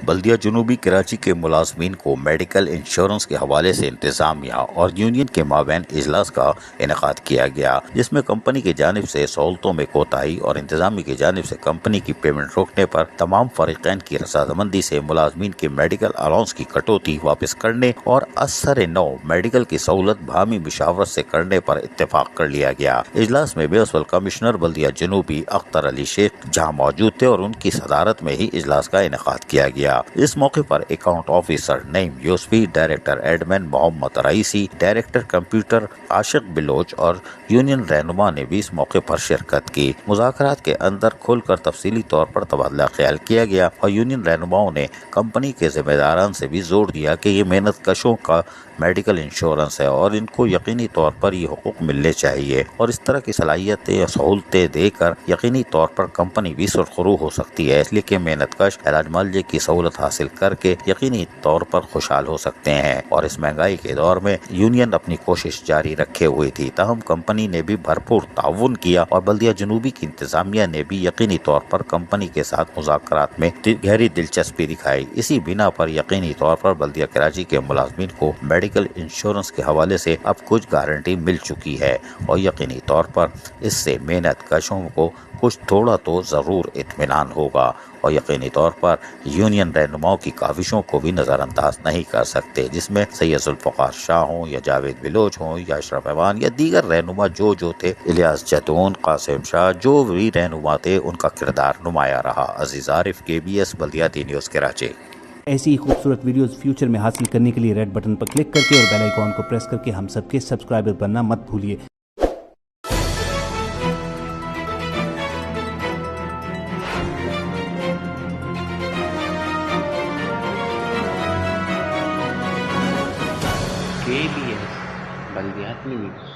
بلدیہ جنوبی کراچی کے ملازمین کو میڈیکل انشورنس کے حوالے سے انتظامیہ اور یونین کے مابین اجلاس کا انعقاد کیا گیا، جس میں کمپنی کی جانب سے سہولتوں میں کوتاہی اور انتظامیہ کی جانب سے کمپنی کی پیمنٹ روکنے پر تمام فریقین کی رضامندی سے ملازمین کے میڈیکل الاؤنس کی کٹوتی واپس کرنے اور اثر نو میڈیکل کی سہولت باہمی مشاورت سے کرنے پر اتفاق کر لیا گیا۔ اجلاس میں بیوسفل کمشنر بلدیہ جنوبی اختر علی شیخ جہاں موجود تھے اور ان کی صدارت میں ہی اجلاس کا انعقاد کیا گیا۔ اس موقع پر اکاؤنٹ آفیسر نعیم یوسفی، ڈائریکٹر ایڈمن محمد رئیسی، ڈائریکٹر کمپیوٹر عاشق بلوچ اور یونین رہنما نے بھی اس موقع پر شرکت کی۔ مذاکرات کے اندر کھل کر تفصیلی طور پر تبادلہ خیال کیا گیا اور یونین رہنماؤں نے کمپنی کے ذمہ داران سے بھی زور دیا کہ یہ محنت کشوں کا میڈیکل انشورنس ہے اور ان کو یقینی طور پر یہ حقوق ملنے چاہیے، اور اس طرح کی صلاحیتیں یا سہولتیں دے کر یقینی طور پر کمپنی بھی سرخرو ہو سکتی ہے، اس لیے کہ محنت کش علاج معالجے کی سہولت حاصل کر کے یقینی طور پر خوشحال ہو سکتے ہیں۔ اور اس مہنگائی کے دور میں یونین اپنی کوشش جاری رکھے ہوئی تھی، تاہم کمپنی نے بھی بھرپور تعاون کیا اور بلدیہ جنوبی کی انتظامیہ نے بھی یقینی طور پر کمپنی کے ساتھ مذاکرات میں گہری دلچسپی دکھائی۔ اسی بنا پر یقینی طور پر بلدیہ کراچی کے ملازمین کو میڈیکل انشورنس کے حوالے سے اب کچھ گارنٹی مل چکی ہے اور یقینی طور پر اس سے محنت کشوں کو کچھ تھوڑا تو ضرور اطمینان ہوگا، اور یقینی طور پر یونین رہنماؤں کی کاوشوں کو بھی نظر انداز نہیں کر سکتے، جس میں سید ذوالفقار شاہ ہوں یا جاوید بلوچ ہوں یا اشرف ایوان یا دیگر رہنما جو تھے، الیاس جتون، قاسم شاہ، جو بھی رہنما تھے، ان کا کردار نمایاں رہا۔ عزیز عارف، KBS بلدیاتی نیوز کراچی۔ ایسی ہی خوبصورت ویڈیوز فیوچر میں حاصل کرنے کے لیے ریڈ بٹن پر کلک کر کے اور بیل آئیکن کو پریس کر کے ہم سب کے سبسکرائبر بننا مت بھولیے۔ KBS بلدیاتی نیوز۔